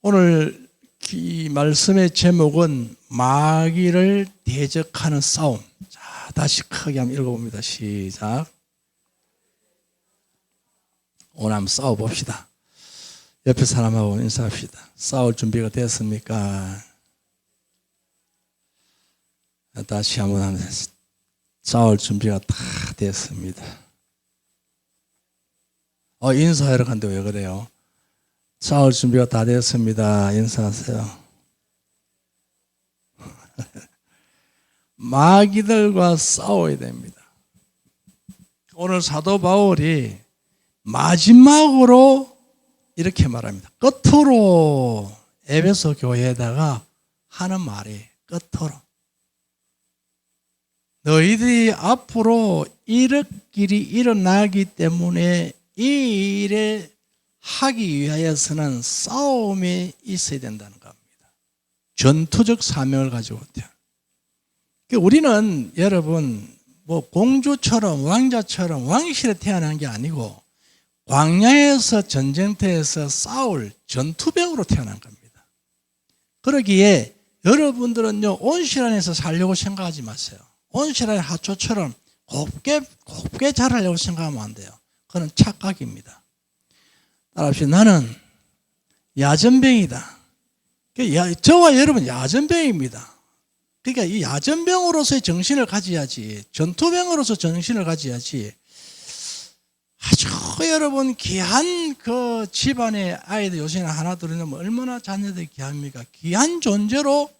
오늘 이 말씀의 제목은 마귀를 대적하는 싸움. 자, 다시 크게 한번 읽어봅니다. 시작. 오늘 한번 싸워봅시다. 옆에 사람하고 인사합시다. 싸울 준비가 됐습니까? 다시 한번 하면 싸울 준비가 다 됐습니다. 인사하러 갔는데 왜 그래요? 싸울 준비가 다 됐습니다. 인사하세요. 마귀들과 싸워야 됩니다. 오늘 사도 바울이 마지막으로 이렇게 말합니다. 끝으로 에베소 교회에다가 하는 말이 끝으로. 너희들이 앞으로 이런 일이 일어나기 때문에 이 일에 하기 위하여서는 싸움이 있어야 된다는 겁니다. 전투적 사명을 가지고 태어난. 우리는 여러분 공주처럼 왕자처럼 왕실에 태어난 게 아니고 광야에서 전쟁터에서 싸울 전투병으로 태어난 겁니다. 그러기에 여러분들은요 온실 안에서 살려고 생각하지 마세요. 온실 안의 하초처럼 곱게 자라려고 생각하면 안 돼요. 그건 착각입니다. 따라합시다. 나는 야전병이다. 저와 여러분 야전병입니다. 그러니까 이 야전병으로서의 정신을 가져야지, 전투병으로서 정신을 가져야지. 아주 여러분 귀한 그 집안의 아이들 요새는 하나 들으면 얼마나 자녀들이 귀합니까? 귀한 존재로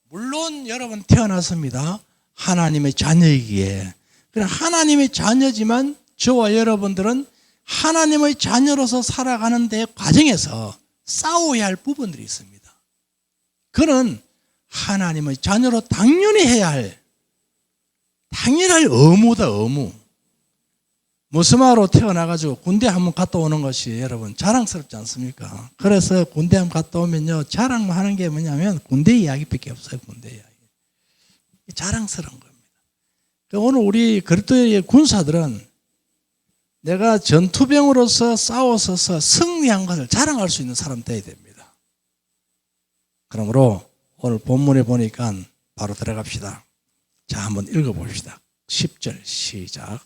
물론 여러분 태어났습니다. 하나님의 자녀이기에. 그래 하나님의 자녀지만 저와 여러분들은 하나님의 자녀로서 살아가는 데 과정에서 싸워야 할 부분들이 있습니다. 그는 하나님의 자녀로 당연히 해야 할 당연할 의무다, 의무. 무스마로 태어나가지고 군대 한번 갔다 오는 것이 여러분 자랑스럽지 않습니까? 그래서 군대 한번 갔다 오면요 자랑만 하는 게 뭐냐면 군대 이야기밖에 없어요. 군대 이야기. 자랑스러운 겁니다. 오늘 우리 그리스도의 군사들은 내가 전투병으로서 싸워서 승리한 것을 자랑할 수 있는 사람 되어야 됩니다. 그러므로 오늘 본문에 보니까 바로 들어갑시다. 자, 한번 읽어봅시다. 10절 시작.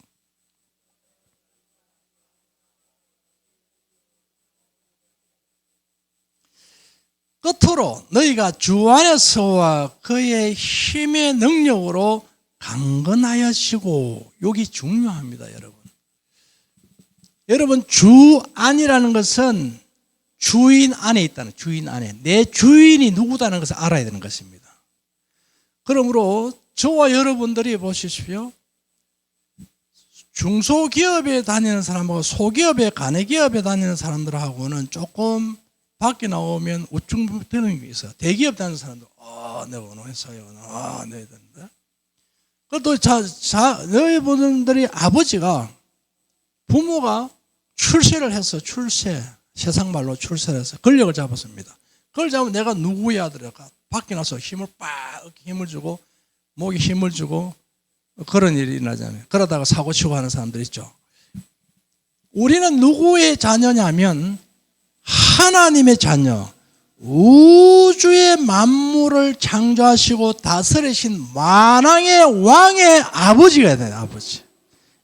끝으로 너희가 주 안에서와 그의 힘의 능력으로 강건하여지고, 여기 중요합니다. 여러분 주 안이라는 것은 주인 안에 있다는, 주인 안에 내 주인이 누구다는 것을 알아야 되는 것입니다. 그러므로 저와 여러분들이 보십시오. 중소기업에 다니는 사람하고 소기업에 가내기업에 다니는 사람들하고는 조금 밖에 나오면 우쭐대는 게 있어요. 대기업 다니는 사람들 내가 어느 회사에 내야 된다. 그것도 너희분들이 아버지가 부모가 출세를 해서 세상 말로 출세를 해서 권력을 잡았습니다. 그걸 잡으면 내가 누구의 아들이가 밖에 나서 힘을 주고 목에 힘을 주고 그런 일이 일어나잖아요. 그러다가 사고치고 하는 사람들 있죠. 우리는 누구의 자녀냐면 하나님의 자녀, 우주의 만물을 창조하시고 다스리신 만왕의 왕의 아버지가 돼요. 아버지.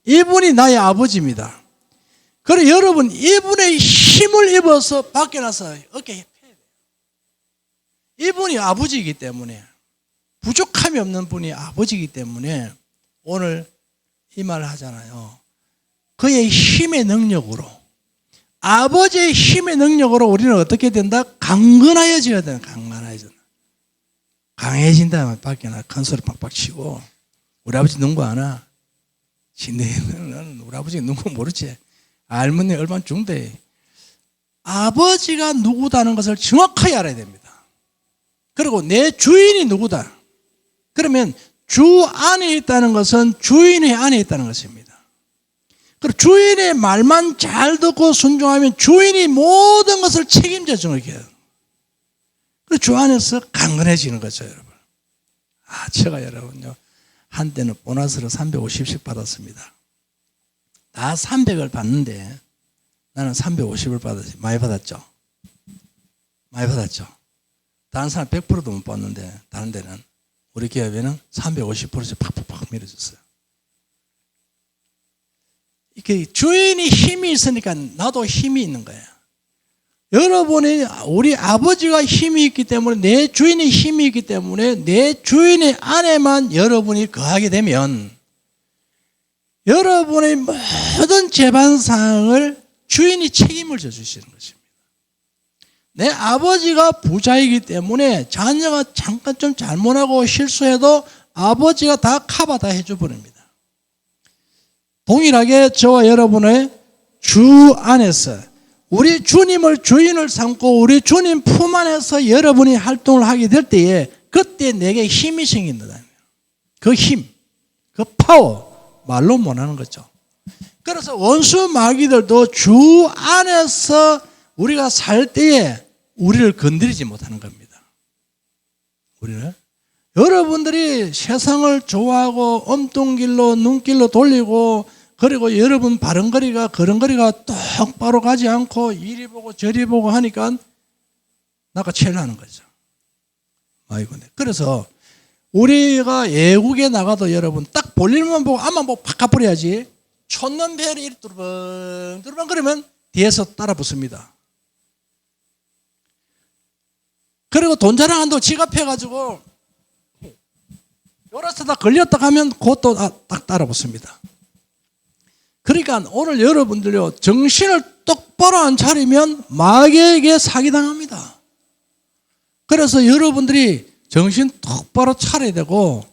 이분이 나의 아버지입니다. 그리고 여러분 이분의 힘을 입어서 밖에 나서 어깨에 펴야 돼요. 이분이 아버지이기 때문에, 부족함이 없는 분이 아버지이기 때문에 오늘 이 말을 하잖아요. 그의 힘의 능력으로, 아버지의 힘의 능력으로 우리는 어떻게 된다? 강건하여져야 된다. 강해진다. 밖에 나 큰 소리 팍팍 치고. 우리 아버지 누구 아나? 너는 우리 아버지가 누구 모르지? 알면 내 얼마나 중대. 아버지가 누구다는 것을 정확하게 알아야 됩니다. 그리고 내 주인이 누구다. 그러면 주 안에 있다는 것은 주인의 안에 있다는 것입니다. 그리고 주인의 말만 잘 듣고 순종하면 주인이 모든 것을 책임져 주는 거예요. 그리고 주 안에서 강건해지는 거죠, 여러분. 제가 여러분요, 한때는 보너스를 350씩 받았습니다. 다 300을 받는데 나는 350을 받았어요. 많이 받았죠? 많이 받았죠. 다른 사람 100%도 못 받는데 다른 데는 우리 기업에는 350%씩 팍팍팍 밀어줬어요. 이게 주인이 힘이 있으니까 나도 힘이 있는 거예요. 여러분이 우리 아버지가 힘이 있기 때문에 내 주인이 힘이 있기 때문에 내 주인의 안에만 여러분이 거하게 되면 여러분의 모든 재반사항을 주인이 책임을 져주시는 것입니다. 내 아버지가 부자이기 때문에 자녀가 잠깐 좀 잘못하고 실수해도 아버지가 다 커버 다 해줘버립니다. 동일하게 저와 여러분의 주 안에서 우리 주님을 주인을 삼고 우리 주님 품 안에서 여러분이 활동을 하게 될 때에 그때 내게 힘이 생긴다. 그 힘, 그 파워 말로 못하는 거죠. 그래서 원수 마귀들도 주 안에서 우리가 살 때에 우리를 건드리지 못하는 겁니다. 우리는 여러분들이 세상을 좋아하고 엉뚱길로 눈길로 돌리고 그리고 여러분 걸음걸이가 똑바로 가지 않고 이리 보고 저리 보고 하니까 나가 체하는 거죠. 아이고, 그래서 우리가 외국에 나가도 여러분 딱 볼일만 보고 앞만 보고 팍 가버려야지. 촌놈 배를 이리 뚜루벙 그러면 뒤에서 따라 붙습니다. 그리고 돈 자랑한다고 지갑해가지고 요라서다 걸렸다 하면 그것도 딱 따라 붙습니다. 그러니까 오늘 여러분들요 정신을 똑바로 안 차리면 마귀에게 사기당합니다. 그래서 여러분들이 정신 똑바로 차려야 되고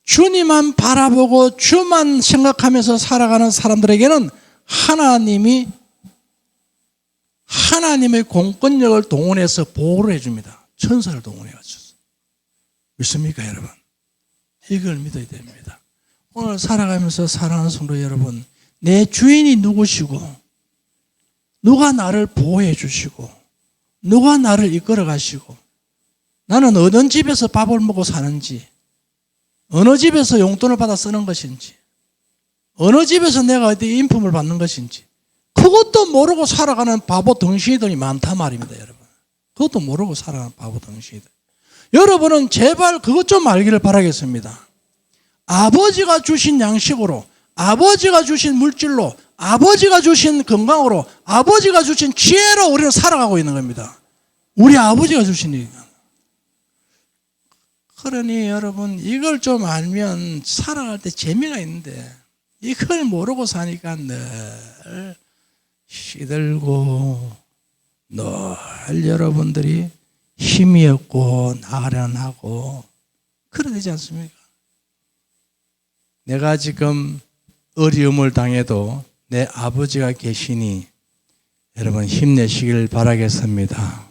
주님만 바라보고 주만 생각하면서 살아가는 사람들에게는 하나님의 공권력을 동원해서 보호를 해줍니다. 천사를 동원해가지고. 믿습니까 여러분? 이걸 믿어야 됩니다. 오늘 살아가면서 사랑하는 성도 여러분, 내 주인이 누구시고 누가 나를 보호해 주시고 누가 나를 이끌어 가시고 나는 어느 집에서 밥을 먹고 사는지 어느 집에서 용돈을 받아 쓰는 것인지 어느 집에서 내가 어디 인품을 받는 것인지 그것도 모르고 살아가는 바보 덩신이들이 많단 말입니다. 여러분, 그것도 모르고 살아가는 바보 덩신이들. 여러분은 제발 그것 좀 알기를 바라겠습니다. 아버지가 주신 양식으로, 아버지가 주신 물질로, 아버지가 주신 건강으로, 아버지가 주신 지혜로 우리는 살아가고 있는 겁니다. 우리 아버지가 주신 일이니까. 그러니 여러분 이걸 좀 알면 살아갈 때 재미가 있는데 이걸 모르고 사니까 늘 시들고 늘 여러분들이 힘이 없고 나른하고 그래야 되지 않습니까? 내가 지금 어려움을 당해도 내 아버지가 계시니 여러분 힘내시길 바라겠습니다.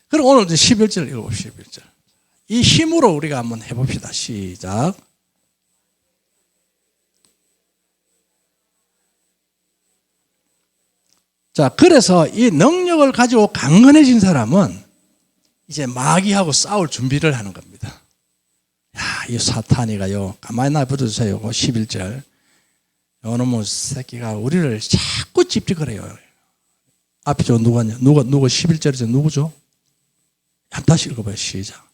그럼 오늘도 11절 읽어봅시다. 11절. 이 힘으로 우리가 한번 해봅시다. 시작. 자, 그래서 이 능력을 가지고 강건해진 사람은 이제 마귀하고 싸울 준비를 하는 겁니다. 야, 이 사탄이가요, 가만히 놔둬주세요. 11절. 요놈의 새끼가 우리를 자꾸 집직을 해요. 앞에 저 누구냐? 누구 11절에서 누구죠? 다시 읽어봐요. 시작.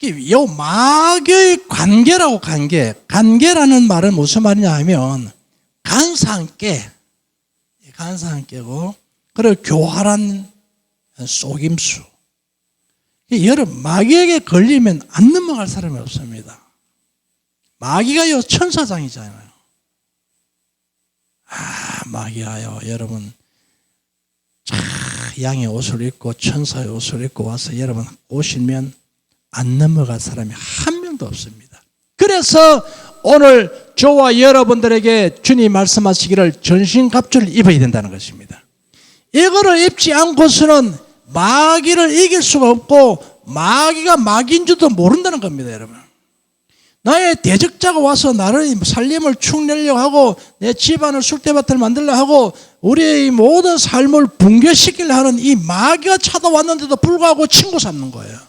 이 마귀의 관계라고 관계라는 말은 무슨 말이냐 하면 간사함께, 간사함께고 그리고 교활한 속임수. 여러분 마귀에게 걸리면 안 넘어갈 사람이 없습니다. 마귀가요 천사장이잖아요. 마귀가요 여러분 양의 옷을 입고 천사의 옷을 입고 와서 여러분 오시면 안 넘어갈 사람이 한 명도 없습니다. 그래서 오늘 저와 여러분들에게 주님 말씀하시기를 전신갑주를 입어야 된다는 것입니다. 이거를 입지 않고서는 마귀를 이길 수가 없고 마귀가 마귀인 줄도 모른다는 겁니다. 여러분, 나의 대적자가 와서 나를 살림을 축내려고 하고 내 집안을 쑥대밭을 만들려고 하고 우리의 모든 삶을 붕괴시키려 하는 이 마귀가 찾아왔는데도 불구하고 친구 삼는 거예요.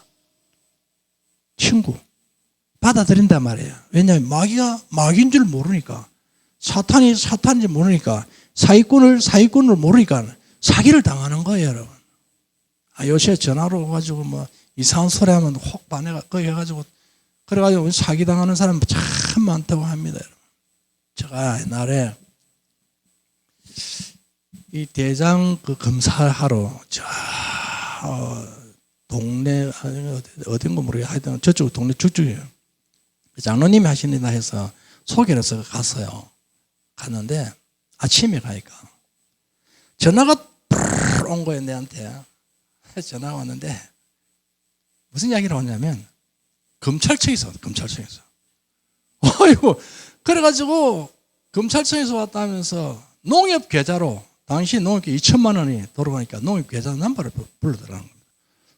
친구 받아들인단 말이에요. 왜냐하면 마귀가 마귀인 줄 모르니까 사탄인지 모르니까 사기꾼을 모르니까 사기를 당하는 거예요, 여러분. 요새 전화로 가지고 뭐 이상한 소리 하면 혹 반해가 거기 해가지고 그래가지고 사기 당하는 사람 참 많다고 합니다, 여러분. 제가 옛날에 이 대장 그 검사하러 동네 어딘가 모르게 하여튼 저쪽 동네 쭉쭉이에요. 장로님이 하시는다 해서 소개를 해서 갔는데 아침에 가니까 전화가 온 거예요, 내한테. 전화가 왔는데 무슨 이야기를 하냐면 검찰청에서 어이구 그래가지고 검찰청에서 왔다면서 농협 계좌로 당시 농협계 2천만 원이 돌아가니까 농협 계좌 넘버를 불러달라는 겁니다.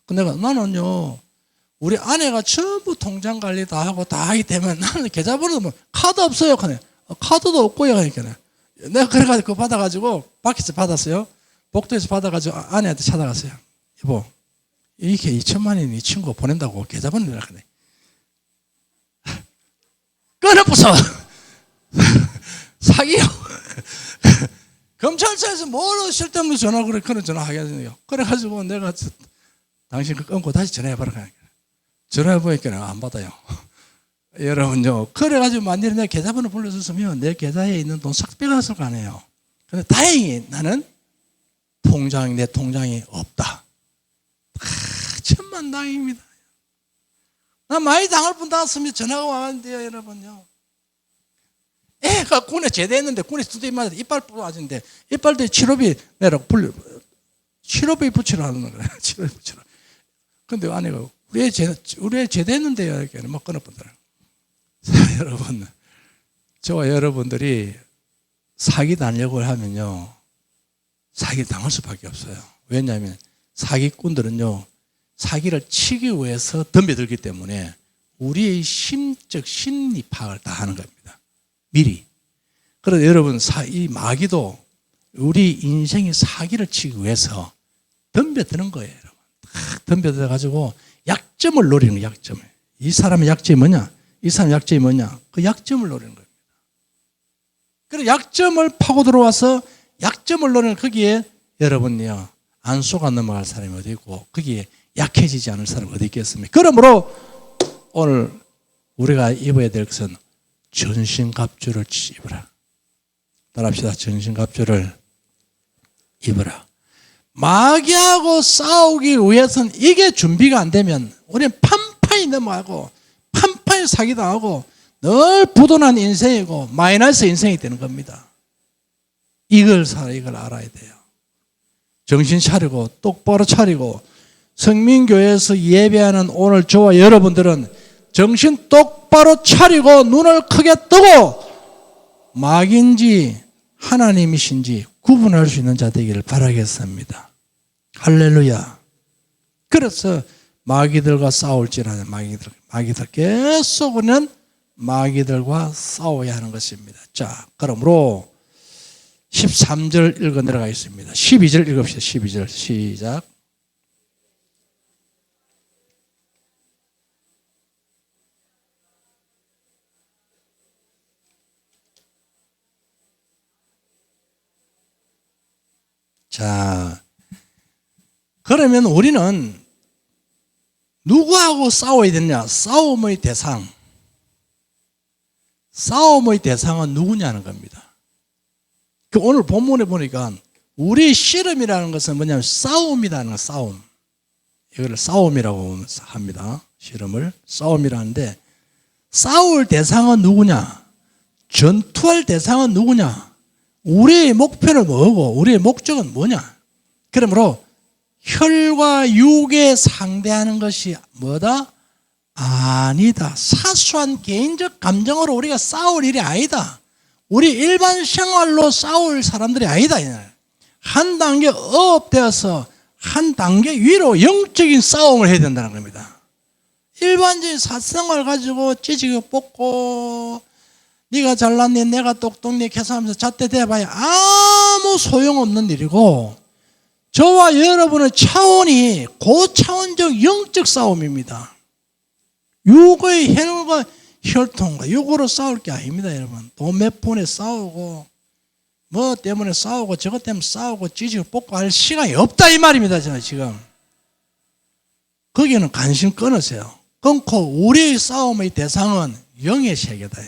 근데 나는요 우리 아내가 전부 통장 관리 다 하고 다 하기 때문에 나는 계좌번호도 뭐 카드 없어요. 카드도 없고요. 그러니까 내가 그래가지고 그거 받아가지고 밖에서 받았어요. 복도에서 받아가지고 아내한테 찾아갔어요. 여보 이게 2천만 원이 이 친구가 보낸다고 계좌번호 내라 그래. 끊어부서 사기요. 검찰서에서 뭘 쓸데없는 전화 그런 전화 하게 하잖아요. 그래가지고 내가 당신 그 끊고 다시 전화해봐라. 전화해보니까 내가 안 받아요. 여러분요. 그래가지고 만약에 내 계좌번호 불러줬으면 내 계좌에 있는 돈 싹 빼갔을 거 아니에요. 근데 다행히 나는 내 통장이 없다. 천만다행입니다. 나 많이 당할 분 당했으면 전화가 왔는데요, 여러분요. 애가 군에 제대했는데 군에 두대 맞아서 이빨 부러졌는데 이빨대 치료비 내라고 치료비 붙이라 하는 거예요. 치료비 붙이라. 근데 아내가 우리 애 제대했는데요, 이렇게 막 끊어버리더라고요. 여러분, 저와 여러분들이 사기 당하려고 하면요, 사기 당할 수밖에 없어요. 왜냐하면 사기꾼들은요, 사기를 치기 위해서 덤벼들기 때문에 우리의 심적 심리 파악을 다 하는 겁니다. 미리. 그래서 여러분, 이 마귀도 우리 인생의 사기를 치기 위해서 덤벼드는 거예요, 여러분. 딱 덤벼들어가지고 약점을 노리는 거예요, 약점을. 이 사람의 약점이 뭐냐? 이 사람의 약점이 뭐냐? 그 약점을 노리는 겁니다. 그래서 약점을 파고 들어와서 약점을 노리는 거기에 여러분이요, 안 속아 넘어갈 사람이 어디 있고 거기에 약해지지 않을 사람이 어디 있겠습니까? 그러므로 오늘 우리가 입어야 될 것은 전신갑주를 입으라. 따라합시다. 전신갑주를 입으라. 마귀하고 싸우기 위해서는 이게 준비가 안 되면 우리는 판판히 넘어가고 판판히 사기당하고 늘 부도난 인생이고 마이너스 인생이 되는 겁니다. 이걸 알아야 돼요. 정신 차리고 똑바로 차리고 성민교회에서 예배하는 오늘 저와 여러분들은 정신 똑바로 차리고 눈을 크게 뜨고 마귀인지 하나님이신지 구분할 수 있는 자 되기를 바라겠습니다. 할렐루야. 그래서 마귀들과 싸울지라는 마귀들 계속 오는 마귀들과 싸워야 하는 것입니다. 자, 그러므로 13절 읽어 내려가겠습니다. 12절 읽읍시다. 12절 시작. 자, 그러면 우리는 누구하고 싸워야 되냐? 싸움의 대상은 누구냐는 겁니다. 오늘 본문에 보니까 우리 씨름이라는 것은 뭐냐면 싸움이라는 거, 싸움. 이거를 싸움이라고 합니다. 씨름을 싸움이라는데 싸울 대상은 누구냐? 전투할 대상은 누구냐? 우리의 목표는 뭐고 우리의 목적은 뭐냐? 그러므로 혈과 육에 상대하는 것이 뭐다? 아니다. 사소한 개인적 감정으로 우리가 싸울 일이 아니다. 우리 일반 생활로 싸울 사람들이 아니다. 한 단계 업되어서 한 단계 위로 영적인 싸움을 해야 된다는 겁니다. 일반적인 사생활 가지고 찌지고 뽑고 네가 잘났니 내가 똑똑니 계산하면서 잣대 대봐야 아무 소용없는 일이고 저와 여러분의 차원이 고차원적 영적 싸움입니다. 육의 혈과 혈통과 육으로 싸울 게 아닙니다, 여러분. 돈 몇 푼에 싸우고 뭐 때문에 싸우고 저것 때문에 싸우고 찌지고 뽑고 할 시간이 없다 이 말입니다. 저는 지금 거기는 관심 끊으세요. 끊고 우리의 싸움의 대상은 영의 세계다.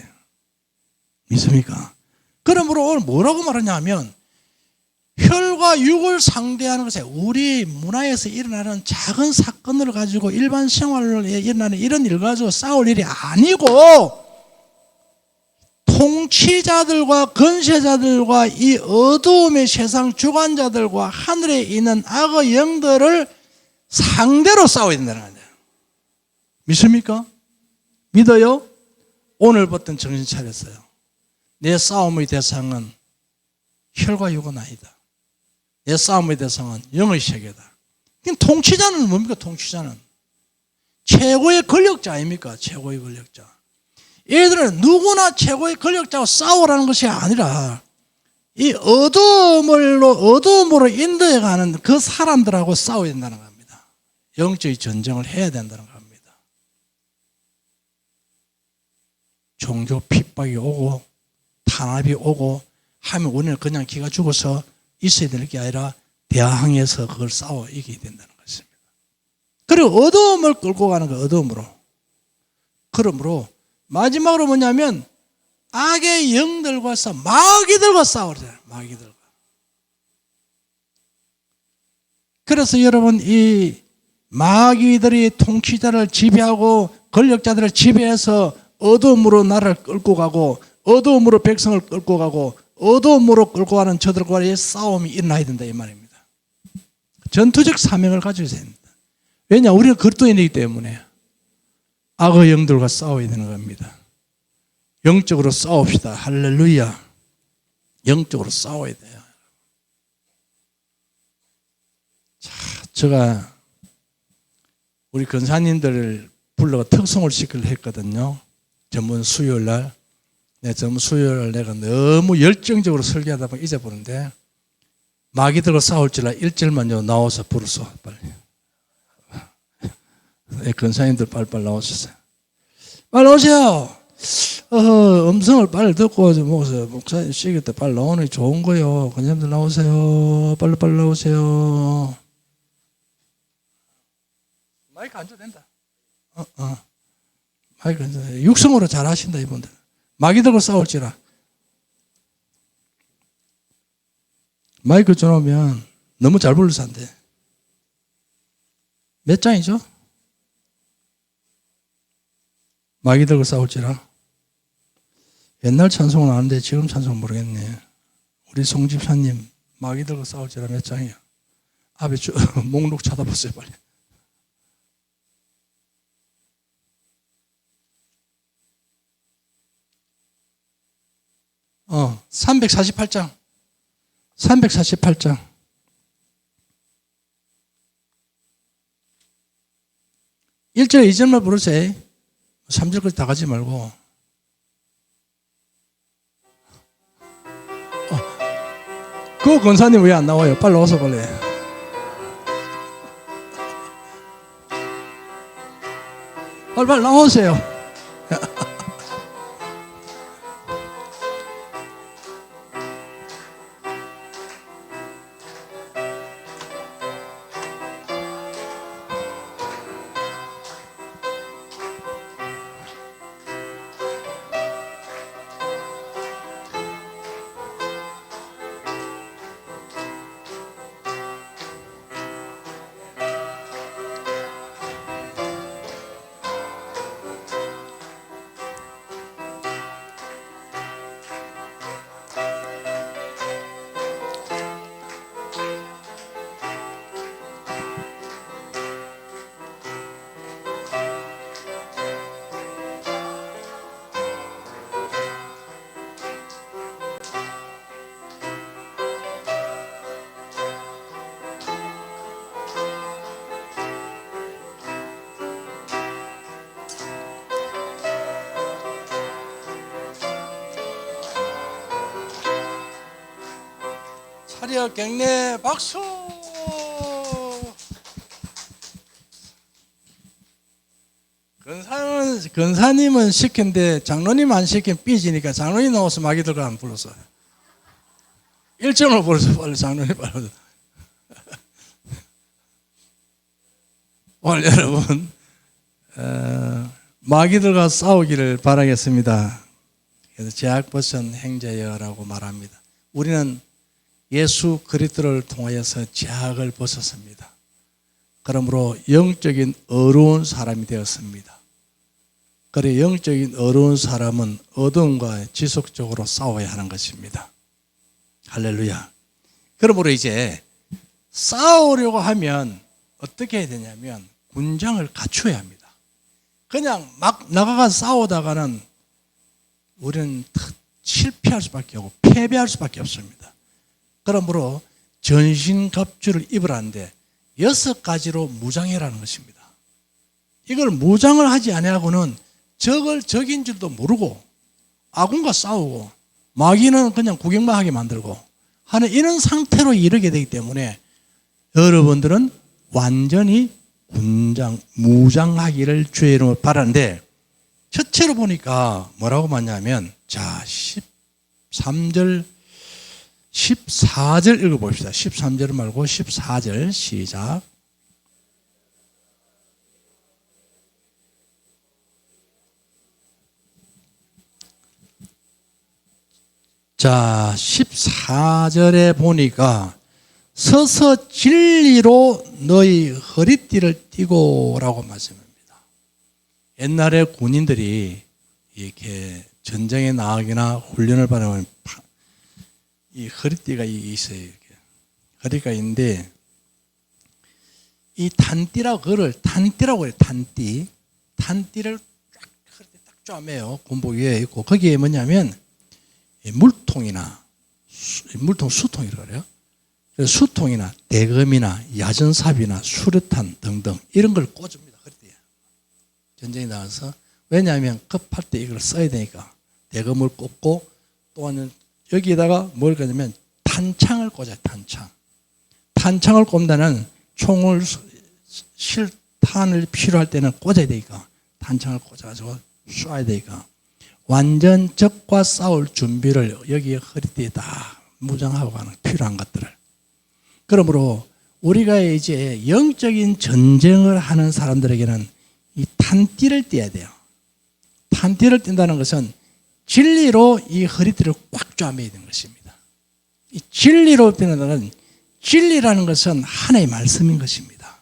믿습니까? 그러므로 오늘 뭐라고 말하냐면 혈과 육을 상대하는 것에 우리 문화에서 일어나는 작은 사건을 가지고 일반 생활로 일어나는 이런 일 가지고 싸울 일이 아니고 통치자들과 건세자들과 이 어두움의 세상 주관자들과 하늘에 있는 악의 영들을 상대로 싸워야 된다는 거예요. 믿습니까? 믿어요? 오늘부터는 정신 차렸어요. 내 싸움의 대상은 혈과 육은 아니다. 내 싸움의 대상은 영의 세계다. 통치자는 뭡니까? 통치자는 최고의 권력자 아닙니까? 최고의 권력자. 얘들은 누구나 최고의 권력자와 싸우라는 것이 아니라 이 어두움으로 인도해가는 그 사람들하고 싸워야 된다는 겁니다. 영적인 전쟁을 해야 된다는 겁니다. 종교 핍박이 오고 탄압이 오고 하면 우리는 그냥 기가 죽어서 있어야 될 게 아니라 대항해서 그걸 싸워 이겨야 된다는 것입니다. 그리고 어두움을 끌고 가는 거 어두움으로. 그러므로 마지막으로 뭐냐면 악의 영들과 마귀들과 싸우잖아요. 마귀들과. 그래서 여러분 이 마귀들이 통치자를 지배하고 권력자들을 지배해서 어두움으로 나라를 끌고 가고 어두움으로 백성을 끌고 가고 어두움으로 끌고 가는 저들과의 싸움이 일어나야 된다 이 말입니다. 전투적 사명을 가지고 있어야 됩니다. 왜냐? 우리는 그리스도인이기 때문에 악의 영들과 싸워야 되는 겁니다. 영적으로 싸웁시다. 할렐루야. 영적으로 싸워야 돼요. 자, 제가 우리 권사님들을 불러가 특송을 시키려 했거든요. 전번 수요일 날. 전번 수요일 날 내가 너무 열정적으로 설교하다 보면 잊어버리는데 마귀들과 싸울 줄 알아 1절만 나와서 부르소. 빨리. 권사님들 빨리빨리 나오셨어요. 빨리 오세요. 음성을 빨리 듣고 목사님 시기 때 빨리 나오는 게 좋은 거요. 권사님들 나오세요. 빨리 나오세요. 마이크 안 줘도 된다. 마이크 육성으로 잘 하신다 이분들. 마귀들과 싸울지라. 마이크 줘놓으면 너무 잘 불러서 안 돼. 몇 장이죠? 마귀들과 싸울지라. 옛날 찬송은 아는데 지금 찬송 모르겠네. 우리 송 집사님 마귀들과 싸울지라 몇 장이야? 앞에 목록 찾아보세요 빨리. 348장. 348장. 1절 2절만 부르세요. 3절까지 다 가지 말고. 그 권사님 왜 안 나와요? 빨리 와서 빨리. 빨리 나오세요. 차렷 경례 박수. 근사님은 시킨데 장로님 안 시키면 삐지니까 장로님 나와서 마귀들과 안 불렀어. 일정을 불러서 빨리 장로님 빨리. 오늘 여러분 마귀들과 싸우기를 바라겠습니다. 그래서 제약 벗은 행자여라고 말합니다. 우리는 예수 그리스도를 통하여서 제약을 벗었습니다. 그러므로 영적인 어려운 사람이 되었습니다. 그래 영적인 어려운 사람은 어둠과 지속적으로 싸워야 하는 것입니다. 할렐루야. 그러므로 이제 싸우려고 하면 어떻게 해야 되냐면 군장을 갖춰야 합니다. 그냥 막 나가가 싸우다가는 우리는 실패할 수밖에 없고 패배할 수밖에 없습니다. 그러므로 전신갑주를 입으라는데 6가지로 무장해라는 것입니다. 이걸 무장을 하지 아니하고는 적을 적인 줄도 모르고 아군과 싸우고 마귀는 그냥 구경만 하게 만들고 하는 이런 상태로 이르게 되기 때문에 여러분들은 완전히 군장, 무장하기를 주의 이름으로 바라는데 첫째로 보니까 뭐라고 말하냐면 자 13절 14절 읽어봅시다. 13절 말고 14절 시작. 자 14절에 보니까 서서 진리로 너희 허리띠를 띠고 라고 말씀합니다. 옛날에 군인들이 이렇게 전쟁에 나가거나 훈련을 받으면 이 허리띠가 있어요. 이렇게. 허리가 있는데 이 단띠라고 그걸 단띠라고 해요. 단띠. 단띠를 딱 허리띠 딱 쪼매요. 군복 위에 있고 거기에 뭐냐면 물통이나 물통 수통이라고 그래요. 수통이나 대검이나 야전삽이나 수류탄 등등 이런 걸 꽂습니다. 허리띠에. 전쟁에 나가서 왜냐하면 급할 때 이걸 써야 되니까 대검을 꽂고 또한 여기에다가 뭘 꽂냐면 탄창을 꽂아요. 탄창. 탄창을 꼽다는 총을 실탄을 필요할 때는 꽂아야 되니까 탄창을 꽂아가지고 쏴야 되니까 완전 적과 싸울 준비를 여기에 허리띠에 다 무장하고 가는 필요한 것들을. 그러므로 우리가 이제 영적인 전쟁을 하는 사람들에게는 이 탄띠를 띠어야 돼요. 탄띠를 띈다는 것은 진리로 이 허리띠를 꽉 쪼매야 되는 것입니다. 이 진리로 띠는 것은 진리라는 것은 하나님의 말씀인 것입니다.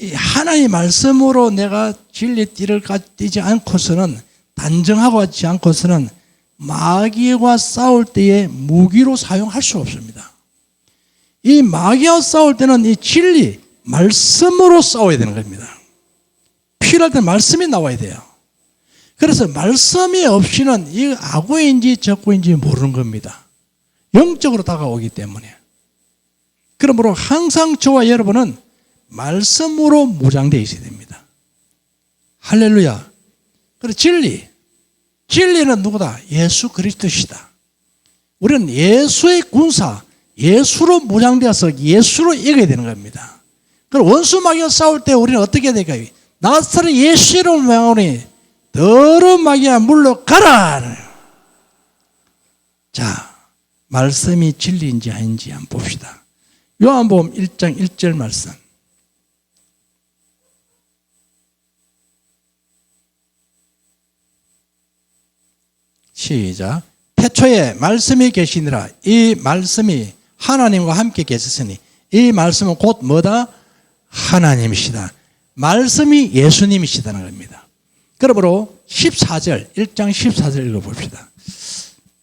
이 하나님의 말씀으로 내가 진리띠를 띠지 않고서는 단정하고 하지 않고서는 마귀와 싸울 때에 무기로 사용할 수 없습니다. 이 마귀와 싸울 때는 이 진리, 말씀으로 싸워야 되는 겁니다. 필요할 때 말씀이 나와야 돼요. 그래서 말씀이 없이는 이 악구인지 적구인지 모르는 겁니다. 영적으로 다가오기 때문에. 그러므로 항상 저와 여러분은 말씀으로 무장되어 있어야 됩니다. 할렐루야. 그리고 진리. 진리는 누구다? 예수 그리스도시다. 우리는 예수의 군사, 예수로 무장되어서 예수로 이겨야 되는 겁니다. 그럼 원수 마귀와 싸울 때 우리는 어떻게 해야 될까요? 나사렛 예수 이름으로 명하노니 더러운 마귀야 물러가라. 자, 말씀이 진리인지 아닌지 한번 봅시다. 요한복음 1장 1절 말씀. 시작. 태초에 말씀이 계시니라. 이 말씀이 하나님과 함께 계셨으니 이 말씀은 곧 뭐다? 하나님이시다. 말씀이 예수님이시다는 겁니다. 그러므로 14절 1장 14절 읽어봅시다.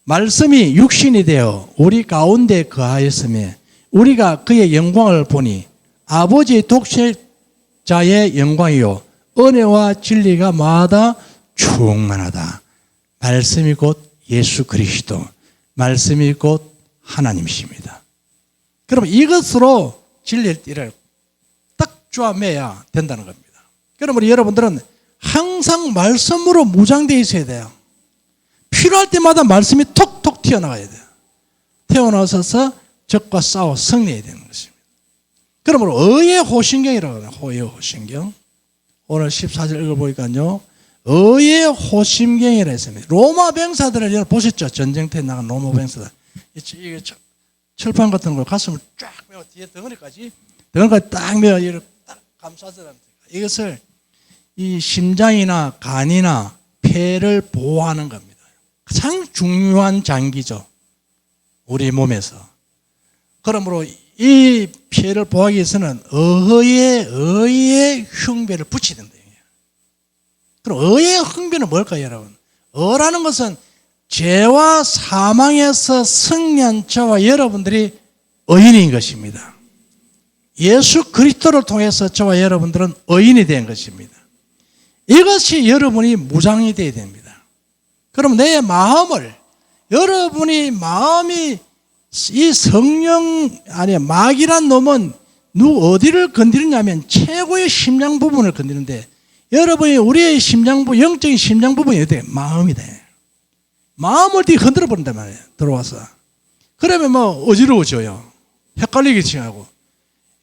말씀이 육신이 되어 우리 가운데 거하였으며 우리가 그의 영광을 보니 아버지의 독생자의 영광이요 은혜와 진리가 마다 충만하다. 말씀이 곧 예수 그리스도, 말씀이 곧 하나님이십니다. 그럼 이것으로 진리의 띠를 딱 쪼매야 된다는 겁니다. 그러므로 여러분들은 항상 말씀으로 무장되어 있어야 돼요. 필요할 때마다 말씀이 톡톡 튀어나가야 돼요. 튀어나와서 적과 싸워 승리해야 되는 것입니다. 그러므로 의의 호신경이라고 해요. 의의 호신경. 오늘 14절 읽어보니까요. 의의 호심경이라 했습니다. 로마 병사들을 여러분 보셨죠? 전쟁터에 나간 로마 병사들. 이게 철판 같은 걸 가슴을 쫙 메워 뒤에 덩어리까지 딱 메워 이렇게 딱 감싸더랍니다. 이것을 이 심장이나 간이나 폐를 보호하는 겁니다. 가장 중요한 장기죠. 우리 몸에서. 그러므로 이 폐를 보호하기 위해서는 의의 흉배를 붙여야 된다. 그럼 의의 흉배는 뭘까요, 여러분? 의라는 것은 죄와 사망에서 승리한 저와 여러분들이 의인인 것입니다. 예수 그리스도를 통해서 저와 여러분들은 의인이 된 것입니다. 이것이 여러분이 무장이 되어야 됩니다. 그럼 내 마음을, 여러분이 마음이 이 성령 아니 마귀란 놈은 어디를 건드리냐면 최고의 심장 부분을 건드리는데, 여러분이 우리의 심장부, 영적인 심장 부분이 어디에? 마음이다. 마음을 뒤 흔들어 버린단 말이에요. 들어와서. 그러면 어지러워져요. 헷갈리게 칭하고.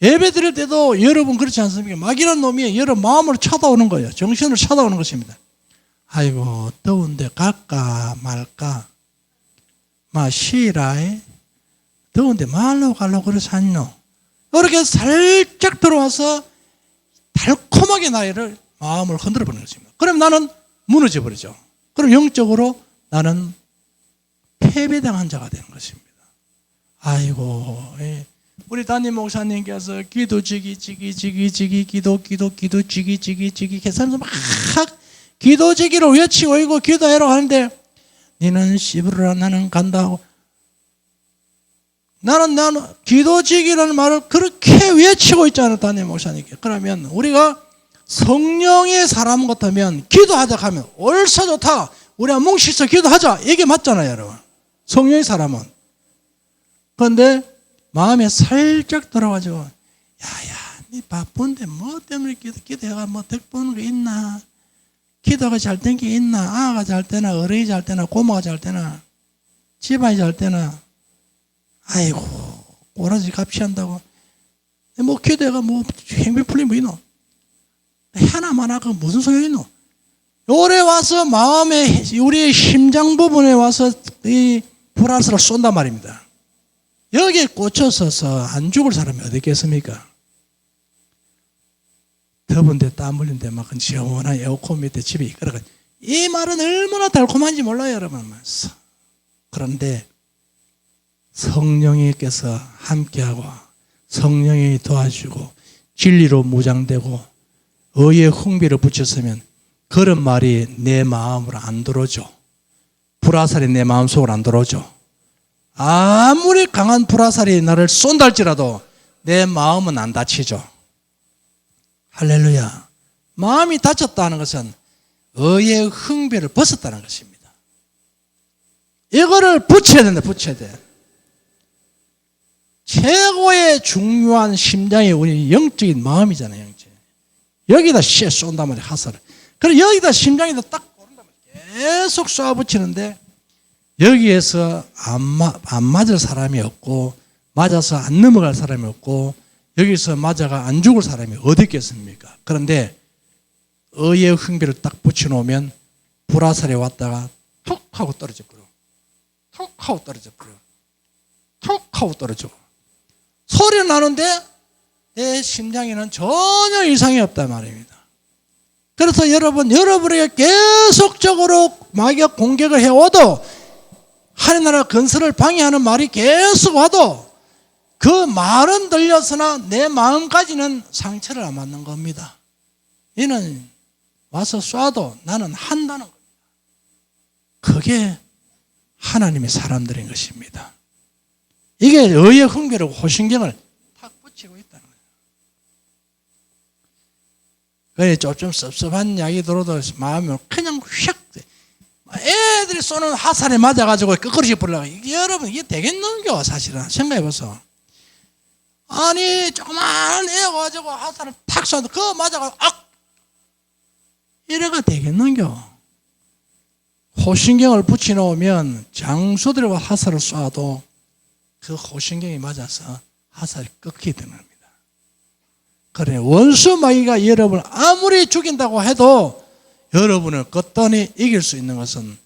예배 드릴 때도 여러분 그렇지 않습니까? 마귀란 놈이 여러분 마음을 쳐다오는 거예요. 정신을 쳐다오는 것입니다. 아이고, 더운데 갈까 말까? 쉬라. 더운데 말로 가려고 그래서 하노. 이렇게 살짝 들어와서 달콤하게 나를 마음을 흔들어 버리는 것입니다. 그럼 나는 무너져 버리죠. 그럼 영적으로 나는 패배당한 자가 되는 것입니다. 아이고, 우리 담임 목사님께서 기도 지기 기도 지기 해서 막 기도 지기를 외치고 이거 기도해라 하는데, 니는 시부르라 나는 간다 하고, 나는 기도 지기라는 말을 그렇게 외치고 있잖아요, 담임 목사님께. 그러면 우리가 성령의 사람 같으면 기도하자 하면 옳사 좋다, 우리가 뭉치서 기도하자, 이게 맞잖아요, 여러분. 성령의 사람은. 그런데 마음에 살짝 들어가지고, 야야, 니 바쁜데 뭐 때문에 기도해가 덕 보는 거 있나? 기도가 잘 된 게 있나? 아가 잘 되나? 어른이 잘 되나? 고모가 잘 되나? 집안이 잘 되나? 아이고, 꼬라지 갑시한다고. 기도해가 행비 풀린 뭐 있노? 하나만 하고 무슨 소용이 있노? 요래 와서 마음에, 우리의 심장 부분에 와서 이 불화살을 쏜단 말입니다. 여기에 꽂혀서서 안 죽을 사람이 어디 있겠습니까? 더운데 땀 흘린데 막 시원한 에어컨 밑에 집에 이끌어가. 이 말은 얼마나 달콤한지 몰라요, 여러분. 그런데 성령님께서 함께하고 성령이 도와주고 진리로 무장되고 의의 흥비를 붙였으면 그런 말이 내 마음으로 안 들어오죠. 불화살이 내 마음속으로 안 들어오죠. 아무리 강한 불화살이 나를 쏜다 할지라도 내 마음은 안 다치죠. 할렐루야. 마음이 다쳤다는 것은 의의 흥비를 벗었다는 것입니다. 이거를 붙여야 된다. 붙여야 돼. 최고의 중요한 심장이 우리 영적인 마음이잖아요. 영적. 여기다 쏜단 말이에요. 화살을. 그럼 여기다 심장에다 딱 고른단 말이에요. 계속 쏴붙이는데 여기에서 안 맞을 사람이 없고, 맞아서 안 넘어갈 사람이 없고, 여기서 맞아가 안 죽을 사람이 어디 있겠습니까? 그런데 의의 흥비를 딱 붙여놓으면 불화살이 왔다가 툭 하고 떨어져 버려. 툭 하고 떨어져 버려. 툭 하고 떨어져. 소리 나는데 내 심장에는 전혀 이상이 없단 말입니다. 그래서 여러분에게 계속적으로 마귀가 공격을 해와도, 하늘나라 건설을 방해하는 말이 계속 와도 그 말은 들렸으나 내 마음까지는 상처를 안 받는 겁니다. 이는 와서 쏴도 나는 한다는 겁니다. 그게 하나님의 사람들인 것입니다. 이게 의의 흥비를 호신경을 탁 붙이고 있다는 거예요. 그래 좀 섭섭한 이야기 들어도 마음이 그냥 휙, 애들이 쏘는 화살에 맞아가지고 끄끄러져 버리려고. 여러분, 이게 되겠는겨? 사실은 생각해보소. 아니 조그만 애 가지고 화살을 탁 쏴도 그거 맞아가지고 이래가 되겠는겨? 호신경을 붙여놓으면 장수들이 화살을 쏴도 그 호신경이 맞아서 화살이 끊기게 되는 겁니다. 그래, 원수 마귀가 여러분을 아무리 죽인다고 해도 여러분을 끝단히 이길 수 있는 것은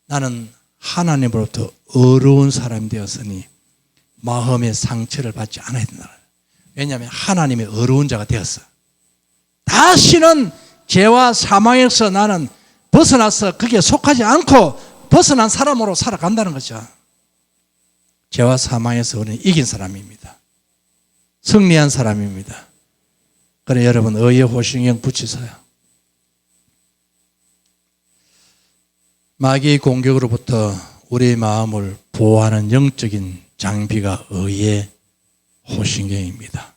나는 하나님으로부터 어려운 사람이 되었으니 마음의 상처를 받지 않아야 된다. 왜냐하면 하나님의 어려운 자가 되었어. 다시는 죄와 사망에서 나는 벗어나서 그게 속하지 않고 벗어난 사람으로 살아간다는 거죠. 죄와 사망에서 우리는 이긴 사람입니다. 승리한 사람입니다. 그래 여러분 의의 호신경 붙이세요. 마귀의 공격으로부터 우리의 마음을 보호하는 영적인 장비가 의의 호신경입니다.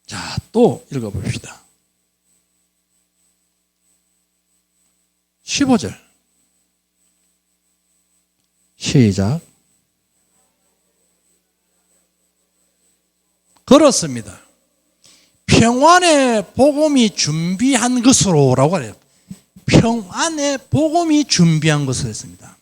자, 또 읽어봅시다. 15절 시작. 그렇습니다. 평안의 복음이 준비한 것으로라고 해요. 평안의 복음이 준비한 것을 했습니다.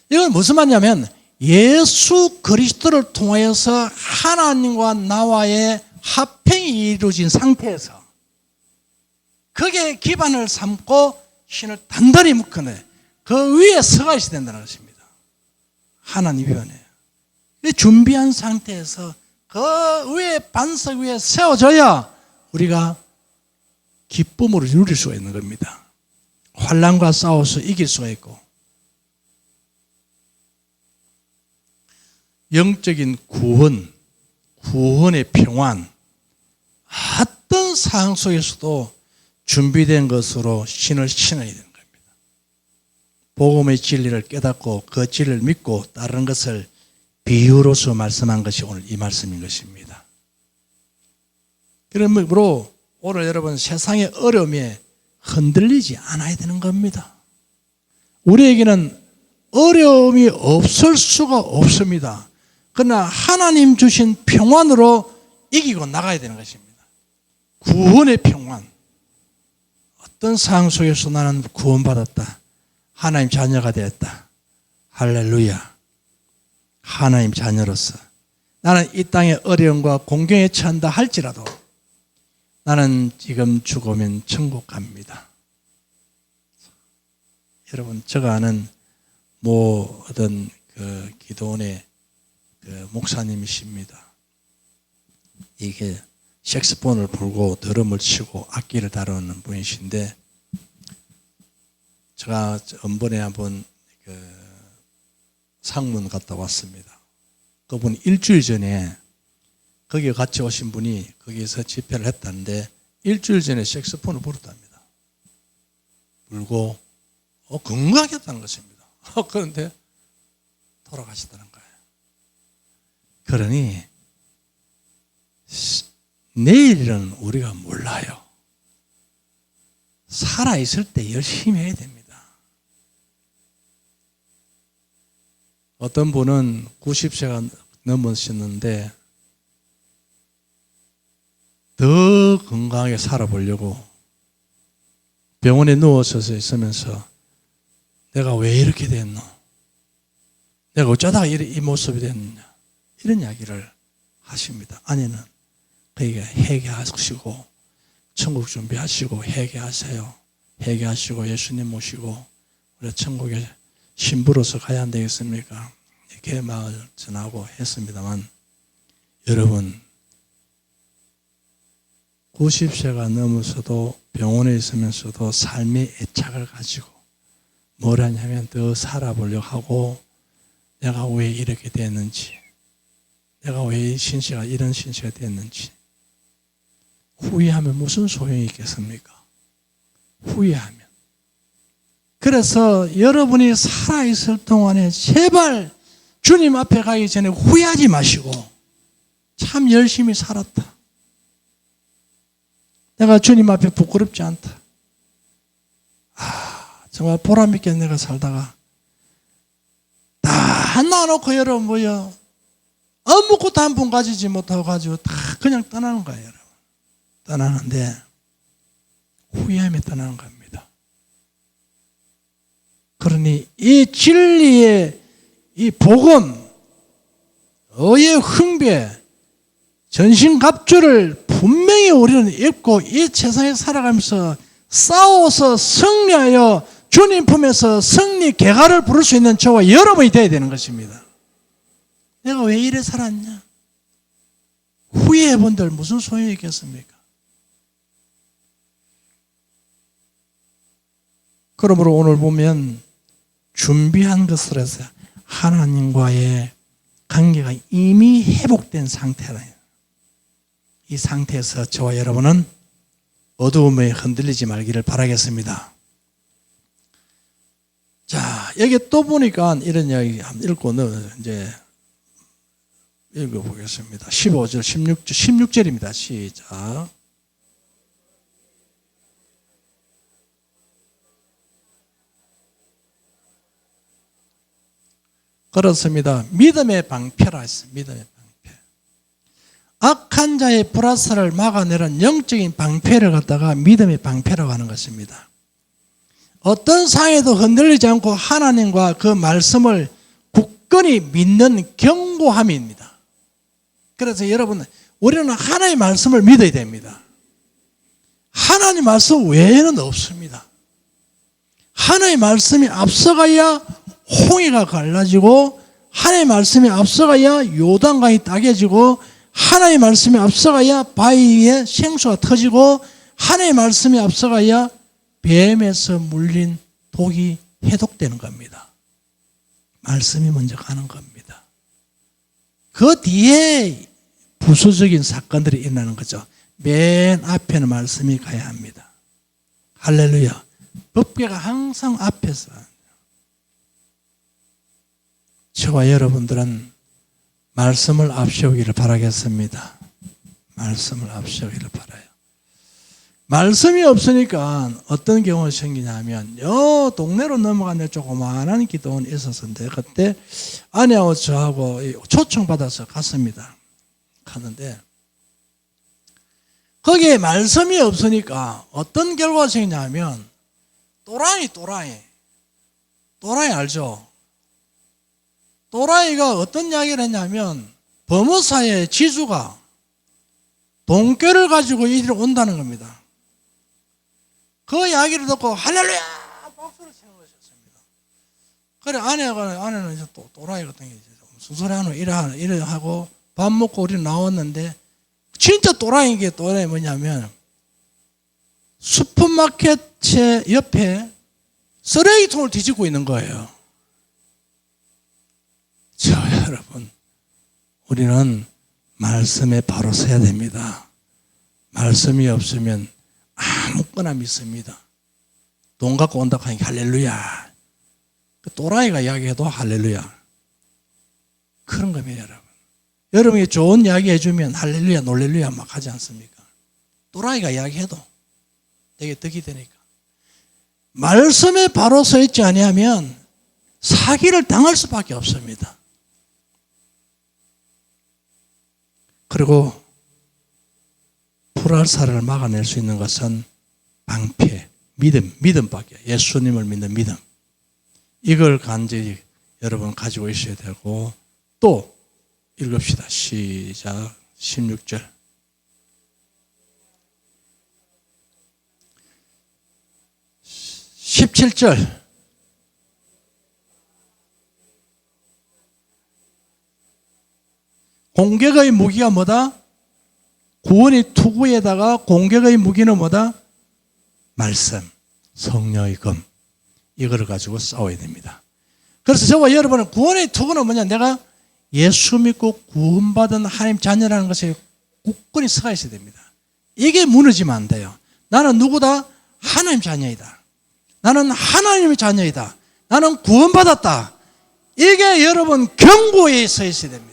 이건 무슨 말이냐면 예수 그리스도를 통하여서 하나님과 나와의 합평이 이루어진 상태에서 그게 기반을 삼고 신을 단단히 묶어내 그 위에 서가 있어야 된다는 것입니다. 하나님 위원회에 준비한 상태에서 그 위에 반석 위에 세워져야 우리가 기쁨으로 누릴 수가 있는 겁니다. 환난과 싸워서 이길 수가 있고 영적인 구원의 평안 어떤 상황 속에서도 준비된 것으로 신을 신어야 되는 겁니다. 복음의 진리를 깨닫고 그 진리를 믿고 따르는 것을 비유로서 말씀한 것이 오늘 이 말씀인 것입니다. 그러므로 오늘 여러분 세상의 어려움에 흔들리지 않아야 되는 겁니다. 우리에게는 어려움이 없을 수가 없습니다. 그러나 하나님 주신 평안으로 이기고 나가야 되는 것입니다. 구원의 평안. 어떤 상황 속에서 나는 구원받았다. 하나님 자녀가 되었다. 할렐루야. 하나님 자녀로서 나는 이 땅의 어려움과 공경에 처한다 할지라도 나는 지금 죽으면 천국 갑니다. 여러분, 제가 아는 어떤 그 기도원의 그 목사님이십니다. 이게 색소폰을 불고 드럼을 치고 악기를 다루는 분이신데 제가 전번에 한번 그 상문 갔다 왔습니다. 그분 일주일 전에 거기에 같이 오신 분이 거기서 집회를 했다는데 일주일 전에 색소폰을 불었답니다. 불고 건강하겠다는 것입니다. 그런데 돌아가시다는 거예요. 그러니 내일은 우리가 몰라요. 살아있을 때 열심히 해야 됩니다. 어떤 분은 90세가 넘으셨는데 더 건강하게 살아보려고 병원에 누워서 있으면서 내가 왜 이렇게 됐노? 내가 어쩌다가 이 모습이 됐느냐? 이런 이야기를 하십니다. 아내는 그에게 회개하시고 천국 준비하시고 회개하세요. 회개하시고 예수님 모시고 우리 천국에 신부로서 가야 안 되겠습니까? 이렇게 마음을 전하고 했습니다만 여러분 90세가 넘어서도 병원에 있으면서도 삶의 애착을 가지고 뭘 하냐면 더 살아보려고 하고 내가 왜 이렇게 됐는지 내가 왜 신세가 이런 신세가 됐는지 후회하면 무슨 소용이 있겠습니까? 후회하면. 그래서 여러분이 살아있을 동안에 제발 주님 앞에 가기 전에 후회하지 마시고 참 열심히 살았다. 내가 주님 앞에 부끄럽지 않다. 정말 보람있게 내가 살다가 다 놔놓고 여러분 뭐요? 아무것도 한 푼 가지지 못하고 가지고 다 그냥 떠나는 거예요, 여러분. 떠나는데 후회함에 떠나는 겁니다. 그러니 이 진리의 이 복음, 의의 흥배, 전신갑주를 분명히 우리는 입고 이 세상에 살아가면서 싸워서 승리하여 주님 품에서 승리 개가를 부를 수 있는 저와 여러분이 되어야 되는 것입니다. 내가 왜 이래 살았냐? 후회해본들 무슨 소용이 있겠습니까? 그러므로 오늘 보면 준비한 것으로 해서 하나님과의 관계가 이미 회복된 상태라요. 이 상태에서 저와 여러분은 어두움에 흔들리지 말기를 바라겠습니다. 자, 여기 또 보니까 이런 이야기 한번 읽고 이제 읽어보겠습니다. 15절, 16절입니다. 시작. 그렇습니다. 믿음의 방패라 했습니다. 믿음의 방패. 악한 자의 불화살을 막아내는 영적인 방패를 갖다가 믿음의 방패라고 하는 것입니다. 어떤 상황에도 흔들리지 않고 하나님과 그 말씀을 굳건히 믿는 견고함입니다. 그래서 여러분, 우리는 하나님의 말씀을 믿어야 됩니다. 하나님의 말씀 외에는 없습니다. 하나님의 말씀이 앞서가야 홍해가 갈라지고, 하나님의 말씀이 앞서가야 요단강이 따개지고, 하나님의 말씀이 앞서가야 바위 위에 생수가 터지고, 하나님의 말씀이 앞서가야 뱀에서 물린 독이 해독되는 겁니다. 말씀이 먼저 가는 겁니다. 그 뒤에 부수적인 사건들이 일어나는 거죠. 맨 앞에는 말씀이 가야 합니다. 할렐루야. 법궤가 항상 앞에서. 저와 여러분들은 말씀을 앞세우기를 바라겠습니다. 말씀을 앞세우기를 바라요. 말씀이 없으니까 어떤 경우가 생기냐면, 동네로 넘어가는 조그마한 기도원이 있었는데, 그때 아내하고 저하고 초청받아서 갔습니다. 갔는데, 거기에 말씀이 없으니까 어떤 결과가 생기냐면, 또라이 알죠? 또라이가 어떤 이야기를 했냐면, 범어사의 지주가 동교를 가지고 이리로 온다는 겁니다. 그 이야기를 듣고 할렐루야 박수를 치는 것이었습니다. 그래 아내는 이제 또라이 같은 게 무슨 소리 하노 이래 하고 밥 먹고 우리는 나왔는데, 진짜 또라이인 게 또라이 뭐냐면, 슈퍼마켓 옆에 쓰레기통을 뒤집고 있는 거예요. 저 여러분, 우리는 말씀에 바로 서야 됩니다. 말씀이 없으면 아무거나 믿습니다. 돈 갖고 온다고 하니까 할렐루야. 또라이가 이야기해도 할렐루야. 그런 겁니다, 여러분. 여러분이 좋은 이야기 해주면 할렐루야, 놀렐루야 막 하지 않습니까? 또라이가 이야기해도 되게 덕이 되니까. 말씀에 바로 서 있지 아니하면 사기를 당할 수밖에 없습니다. 그리고 불화살을 막아낼 수 있는 것은 방패, 믿음밖에. 예수님을 믿는 믿음. 이걸 간절히 여러분 가지고 있어야 되고, 또 읽읍시다. 시작. 16절. (17절) 공격의 무기가 뭐다? 구원의 투구에다가 공격의 무기는 뭐다? 말씀, 성령의 검. 이거를 가지고 싸워야 됩니다. 그래서 저와 여러분은 구원의 투구는 뭐냐? 내가 예수 믿고 구원받은 하나님 자녀라는 것에 굳건히 서가 있어야 됩니다. 이게 무너지면 안 돼요. 나는 누구다? 하나님 자녀이다. 나는 하나님의 자녀이다. 나는 구원받았다. 이게 여러분 경고에 서 있어야 됩니다.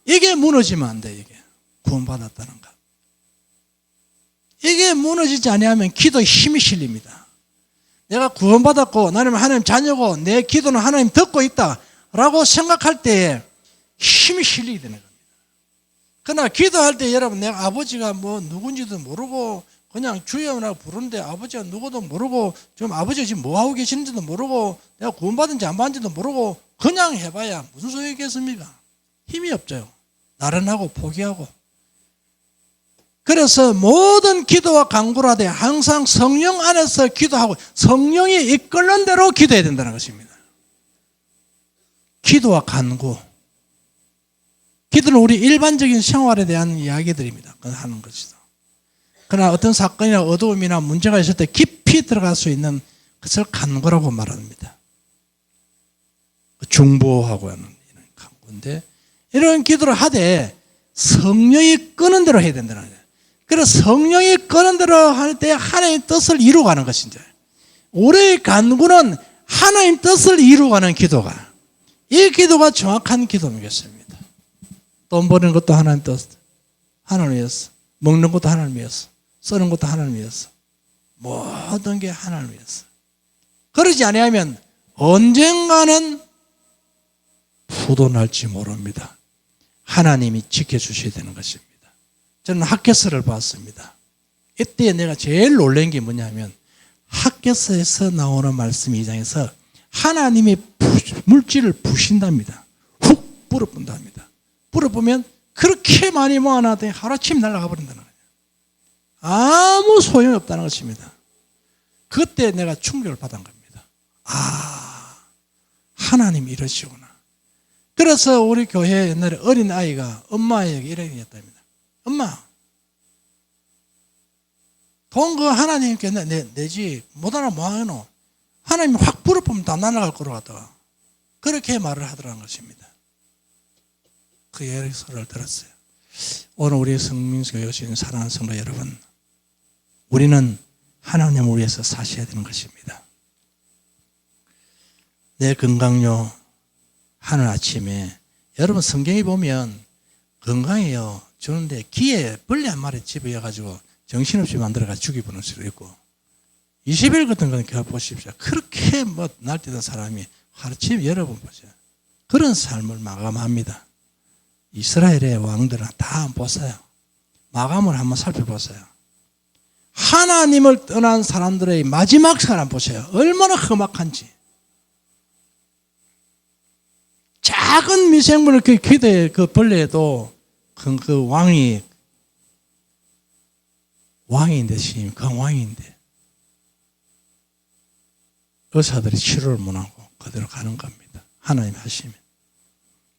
이게 무너지면 안 돼요. 이게 구원받았다는 것. 이게 무너지지 아니하면 기도에 힘이 실립니다. 내가 구원받았고 나는 하나님 자녀고 내 기도는 하나님 듣고 있다라고 생각할 때에 힘이 실리게 되는 겁니다. 그러나 기도할 때 여러분, 내가 아버지가 뭐 누군지도 모르고 그냥 주여라고 부르는데 아버지가 누구도 모르고 지금 아버지가 지금 뭐 하고 계시는지도 모르고 내가 구원받은지 안 받은지도 모르고 그냥 해봐야 무슨 소용이 있겠습니까? 힘이 없죠. 나른하고 포기하고 그래서 모든 기도와 간구를 하되 항상 성령 안에서 기도하고 성령이 이끄는 대로 기도해야 된다는 것입니다. 기도와 간구. 기도는 우리 일반적인 생활에 대한 이야기들입니다. 하는 것이다. 그러나 어떤 사건이나 어두움이나 문제가 있을 때 깊이 들어갈 수 있는 것을 간구라고 말합니다. 중보하고 하는 이런 간구인데 이런 기도를 하되 성령이 끄는 대로 해야 된다는 거예요. 그래서 성령이 끄는 대로 할 때 하나님의 뜻을 이루어가는 것인지 우리의 간구는 하나님의 뜻을 이루어가는 기도가 이 기도가 정확한 기도이겠습니다. 돈 버는 것도 하나님 뜻, 하나님 위해서. 먹는 것도 하나님 위해서. 쓰는 것도 하나님 위해서. 모든 게 하나님 위해서. 그러지 아니하면 언젠가는 부도날지 모릅니다. 하나님이 지켜주셔야 되는 것입니다. 저는 학개서를 봤습니다. 이때 내가 제일 놀란 게 뭐냐면 학개서에서 나오는 말씀 2장에서 하나님이 물질을 부신답니다. 훅 불어본답니다. 불어보면 그렇게 많이 모아놨더니 하루아침에 날아가 버린다는 거예요. 아무 소용이 없다는 것입니다. 그때 내가 충격을 받은 겁니다. 아, 하나님이 이러시구나. 그래서 우리 교회 옛날에 어린 아이가 엄마에게 이런 얘기 했답니다. 엄마, 돈 그 하나님께 내지 못하나 뭐하노? 하나님이 확 불어보면 다 날아갈 거로 갖다가 그렇게 말을 하더라는 것입니다. 그 예설을 들었어요. 오늘 우리 성민교회 오신 사랑하는 성도 여러분, 우리는 하나님을 위해서 사셔야 되는 것입니다. 내 건강요 하는 아침에 여러분 성경에 보면 건강이요 주는데 기에 벌레 한 마리 집어여가지고 정신없이 만들어가 죽이보는 수도 있고 20일 같은 건 보십시오. 그렇게 날뛰던 사람이 하루아침에 여러분 보세요. 그런 삶을 마감합니다. 이스라엘의 왕들은 다 한번 보세요. 마감을 한번 살펴보세요. 하나님을 떠난 사람들의 마지막 사람 보세요. 얼마나 험악한지. 작은 미생물 그 기대의 그 벌레도 그 왕인데 신임 그 왕인데 의사들이 치료를 못하고 그대로 가는 겁니다. 하나님 하시면.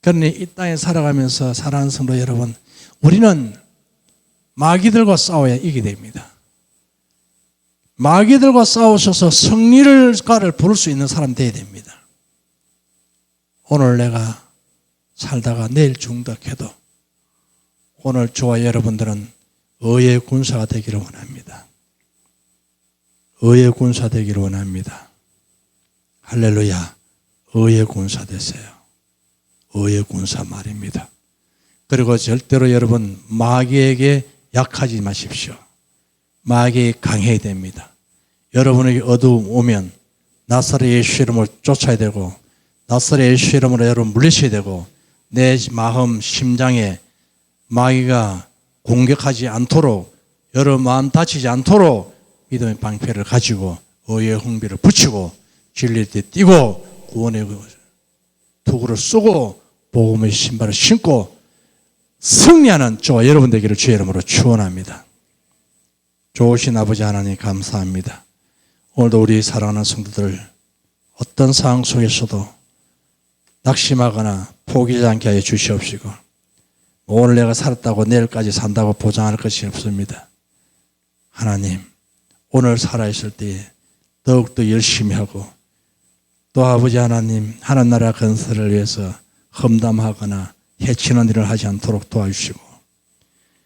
그러니 이 땅에 살아가면서 사랑하는 성도 여러분, 우리는 마귀들과 싸워야 이기게 됩니다. 마귀들과 싸우셔서 승리를 부를 수 있는 사람 되어야 됩니다. 오늘 내가 살다가 내일 죽는다 해도 오늘 저와 여러분들은 의의 군사가 되기를 원합니다. 의의 군사 되기를 원합니다. 할렐루야. 의의 군사 되세요. 의의 군사 말입니다. 그리고 절대로 여러분 마귀에게 약하지 마십시오. 마귀에 강해야 됩니다. 여러분에게 어두움 오면 나사렛 예수 이름으로 쫓아야 되고 나사렛 예수 이름으로 여러분 물리셔야 되고 내 마음 심장에 마귀가 공격하지 않도록 여러분 마음 다치지 않도록 믿음의 방패를 가지고 의의 흥비를 붙이고 진리의 때 뛰고 구원의 도구를 쓰고 복음의 신발을 신고 승리하는 저와 여러분 되기를 주의 이름으로 축원합니다. 좋으신 아버지 하나님 감사합니다. 오늘도 우리 사랑하는 성도들 어떤 상황 속에서도 낙심하거나 포기하지 않게 하여 주시옵시고 오늘 내가 살았다고 내일까지 산다고 보장할 것이 없습니다. 하나님 오늘 살아있을 때 더욱더 열심히 하고 또 아버지 하나님 하나님 나라 건설을 위해서 험담하거나 해치는 일을 하지 않도록 도와주시고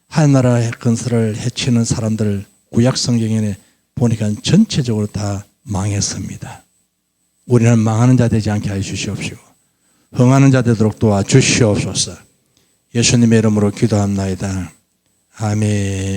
하나님 나라 건설을 해치는 사람들 구약 성경에 보니까 전체적으로 다 망했습니다. 우리는 망하는 자 되지 않게 하여 주시옵시고 흥하는 자 되도록 도와주시옵소서. 예수님의 이름으로 기도합나이다. 아멘.